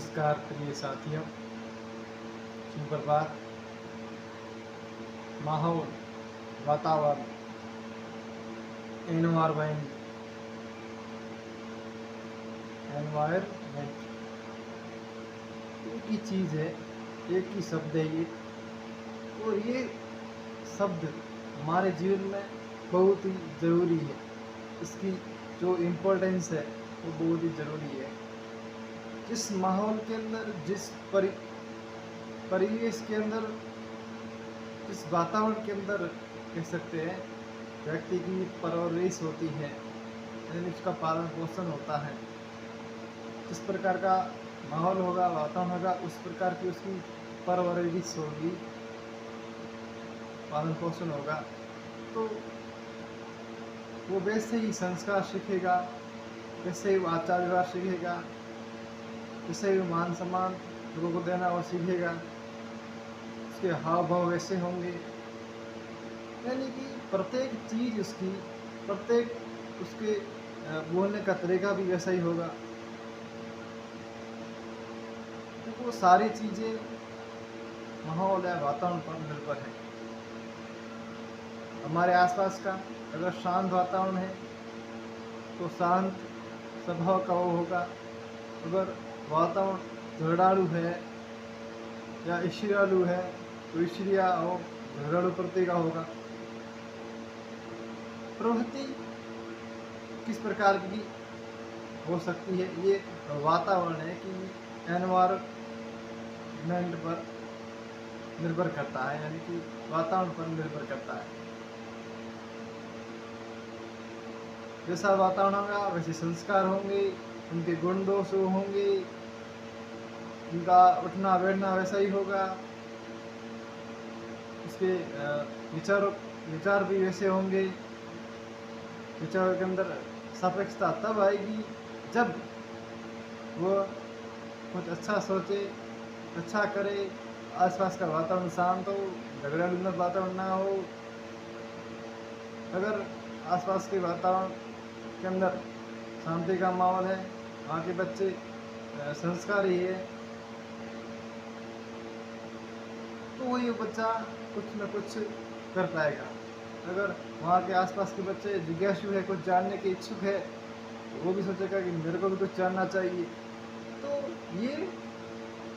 नमस्कार प्रिय साथियों, सुप्रभात। माहौल, वातावरण, एनवायरमेंट एक ही चीज़ है, एक ही शब्द है ये। और ये शब्द हमारे जीवन में बहुत ही ज़रूरी है। इसकी जो इम्पोर्टेंस है वो बहुत ही ज़रूरी है। जिस माहौल के अंदर, जिस परिवेश के अंदर, जिस वातावरण के अंदर कह सकते हैं व्यक्ति की परवरिश होती है, यानी उसका पालन पोषण होता है, जिस प्रकार का माहौल होगा, वातावरण होगा, उस प्रकार की उसकी परवरिश होगी, पालन पोषण होगा। तो वो वैसे ही संस्कार सीखेगा, वैसे ही वो आचार व्यवहार सीखेगा, वैसे ही मान सम्मान लोगों को देना वो सीखेगा। उसके हाव भाव वैसे होंगे, यानी कि प्रत्येक चीज़ उसकी, प्रत्येक उसके बोलने का तरीका भी वैसा ही होगा। तो वो सारी चीज़ें माहौल या वातावरण पर निर्भर है। हमारे आसपास का अगर शांत वातावरण है तो शांत स्वभाव का वो होगा। अगर वातावरण झगड़ालू है या ईर्ष्यालु है तो ईर्ष्या और झगड़ालू प्रति का होगा। प्रवृत्ति किस प्रकार की हो सकती है, ये वातावरण है कि एनवायरमेंट पर निर्भर करता है, यानी कि वातावरण पर निर्भर करता है। जैसा वातावरण होगा वैसे संस्कार होंगे, उनके गुण दोष होंगे, उनका उठना बैठना वैसा ही होगा, उसके विचार भी वैसे होंगे। विचारों के अंदर सापेक्षता तब आएगी जब वो कुछ अच्छा सोचे, अच्छा करे, आसपास का वातावरण शांत हो, झगड़ालू वातावरण ना हो। अगर आसपास के वातावरण के अंदर शांति का माहौल है, वहाँ के बच्चे संस्कारी है, तो वही बच्चा कुछ न कुछ कर पाएगा। अगर वहाँ के आसपास के बच्चे जिज्ञासु है, कुछ जानने के इच्छुक है, तो वो भी सोचेगा कि मेरे को भी कुछ जानना चाहिए। तो ये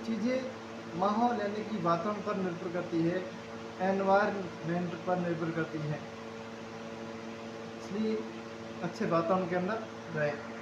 चीज़ें माहौल यानी कि वातावरण पर निर्भर करती है, एनवायरनमेंट पर निर्भर करती है। इसलिए अच्छे वातावरण के अंदर रहें।